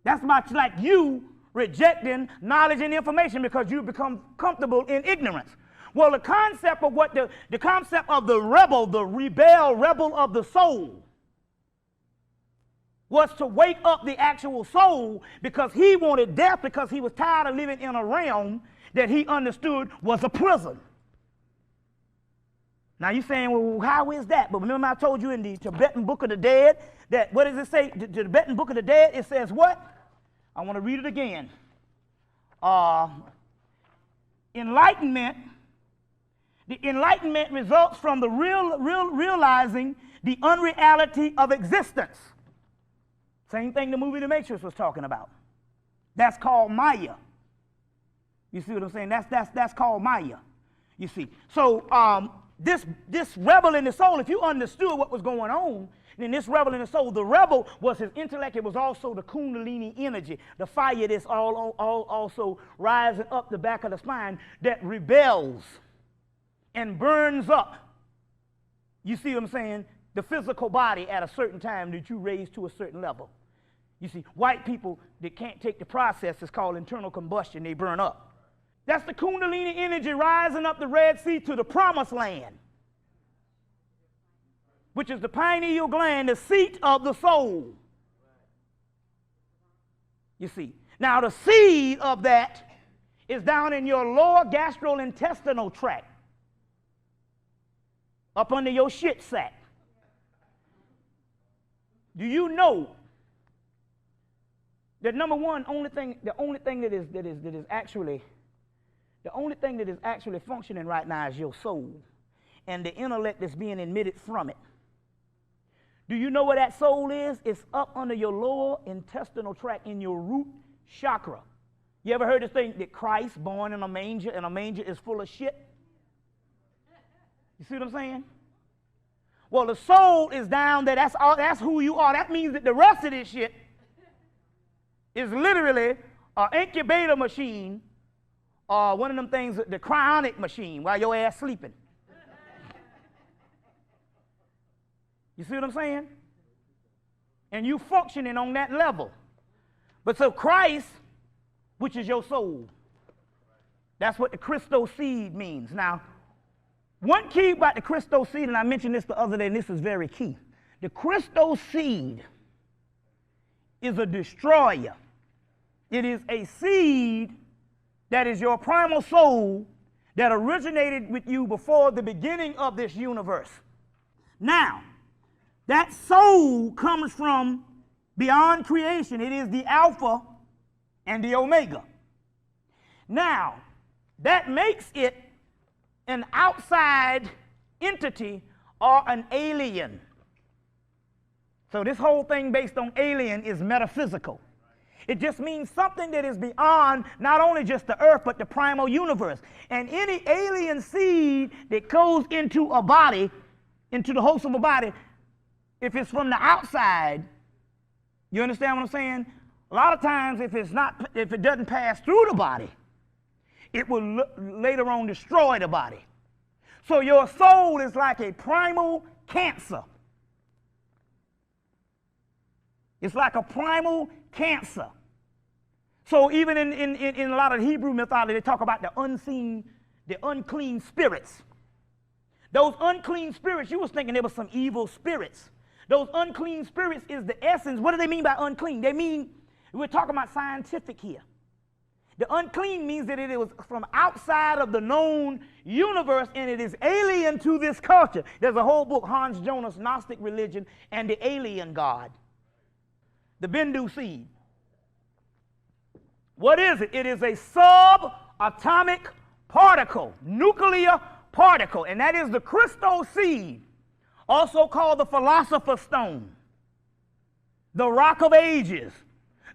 That's much like you rejecting knowledge and information because you become comfortable in ignorance. Well, the concept of the concept of the rebel, the rebel of the soul, was to wake up the actual soul because he wanted death, because he was tired of living in a realm that he understood was a prison. Now you're saying, well, how is that? But remember I told you in the Tibetan Book of the Dead that, what does it say? The Tibetan Book of the Dead, it says what? I want to read it again. Enlightenment. The enlightenment results from the realizing the unreality of existence. Same thing the movie The Matrix was talking about. That's called Maya. You see what I'm saying? That's called Maya. You see. So this rebel in the soul, if you understood what was going on, then this rebel in the soul, the rebel was his intellect. It was also the Kundalini energy, the fire that's also rising up the back of the spine that rebels and burns up. You see what I'm saying? The physical body at a certain time that you raise to a certain level. You see, white people that can't take the process is called internal combustion. They burn up. That's the Kundalini energy rising up the Red Sea to the promised land, which is the pineal gland, the seat of the soul. You see. Now the seed of that is down in your lower gastrointestinal tract, up under your shit sack. Do you know that number one, the only thing that is actually functioning right now is your soul and the intellect that's being emitted from it. Do you know where that soul is? It's up under your lower intestinal tract in your root chakra. You ever heard this thing that Christ born in a manger and a manger is full of shit? You see what I'm saying? Well, the soul is down there. That's who you are. That means that the rest of this shit is literally an incubator machine or one of them things, the cryonic machine, while your ass sleeping. You see what I'm saying? And you functioning on that level. But so Christ, which is your soul, that's what the Christo seed means. Now, one key about the Christo seed, and I mentioned this the other day, and this is very key. The Christo seed is a destroyer. It is a seed that is your primal soul that originated with you before the beginning of this universe. Now, that soul comes from beyond creation. It is the Alpha and the Omega. Now, that makes it an outside entity or an alien. So this whole thing based on alien is metaphysical. It just means something that is beyond not only just the earth, but the primal universe. And any alien seed that goes into a body, into the host of a body, if it's from the outside, you understand what I'm saying? A lot of times if it doesn't pass through the body, it will later on destroy the body. So your soul is like a primal cancer. It's like a primal cancer. So even in a lot of Hebrew mythology, they talk about the unclean spirits. Those unclean spirits, you was thinking there were some evil spirits. Those unclean spirits is the essence. What do they mean by unclean? They mean, we're talking about scientific here. The unclean means that it was from outside of the known universe and it is alien to this culture. There's a whole book, Hans Jonas, Gnostic Religion and the Alien God. The Bindu seed. What is it? It is a subatomic particle, nuclear particle, and that is the Christo seed, also called the Philosopher's Stone, the Rock of Ages.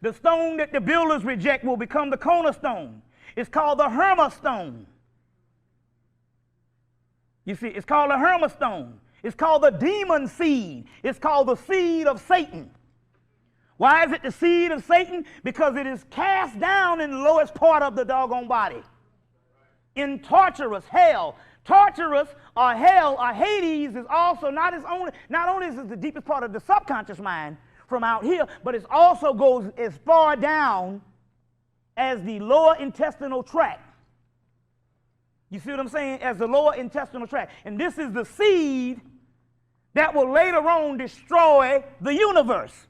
The stone that the builders reject will become the cornerstone. It's called the Herma stone. You see, it's called the Herma stone. It's called the demon seed. It's called the seed of Satan. Why is it the seed of Satan? Because it is cast down in the lowest part of the doggone body. In torturous hell. Torturous or hell or Hades is also not only is it the deepest part of the subconscious mind, from out here, but it also goes as far down as the lower intestinal tract. You see what I'm saying? As the lower intestinal tract. And this is the seed that will later on destroy the universe.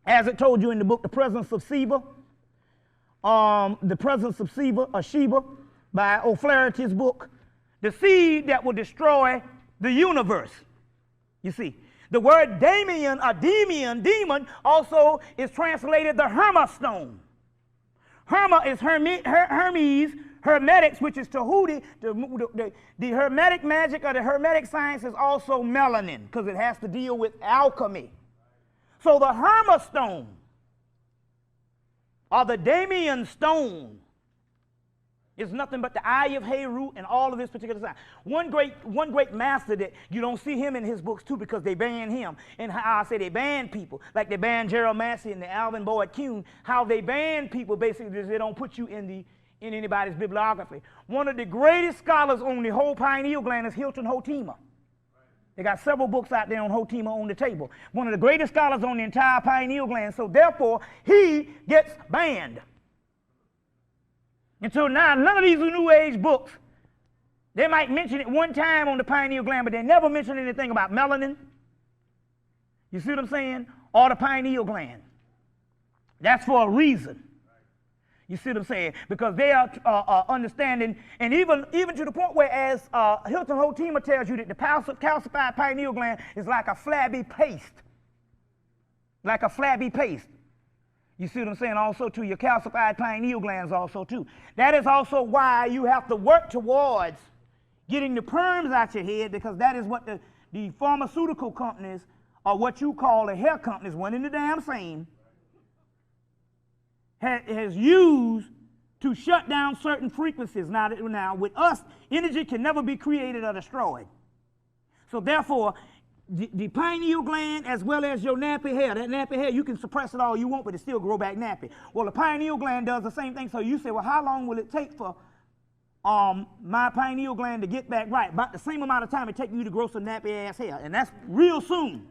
As it told you in the book, The Presence of Sheba, The Presence of Sheba by O'Flaherty's book, the seed that will destroy the universe. You see, the word demon also is translated the Herma stone. Herma is Hermes, Hermetics, which is Tahuti. The Hermetic magic or the Hermetic science is also melanin because it has to deal with alchemy. So the Herma stone or the Damian stone is nothing but the eye of Heru and all of this particular sign. One great master that you don't see him in his books too because they ban him. And how I say they ban people, like they banned Gerald Massey and the Alvin Boyd Kuhn, how they ban people basically is they don't put you in anybody's bibliography. One of the greatest scholars on the whole pineal gland is Hilton Hotima. They got several books out there on Hotima on the table. One of the greatest scholars on the entire pineal gland, so therefore he gets banned. Until now, none of these New Age books, they might mention it one time on the pineal gland, but they never mention anything about melanin. You see what I'm saying? Or the pineal gland. That's for a reason. You see what I'm saying? Because they are understanding, and even to the point where, as Hilton Hotima tells you, that the calcified pineal gland is like a flabby paste. Like a flabby paste. You see what I'm saying? Also, too, your calcified pineal glands also, too. That is also why you have to work towards getting the perms out your head, because that is what the pharmaceutical companies, or what you call the hair companies, one in the damn same, has used to shut down certain frequencies. Now, with us, energy can never be created or destroyed. So, therefore, the pineal gland as well as your nappy hair, that nappy hair, you can suppress it all you want, but it still grow back nappy. Well, the pineal gland does the same thing. So you say, well, how long will it take for my pineal gland to get back right? About the same amount of time it takes you to grow some nappy ass hair, and that's real soon.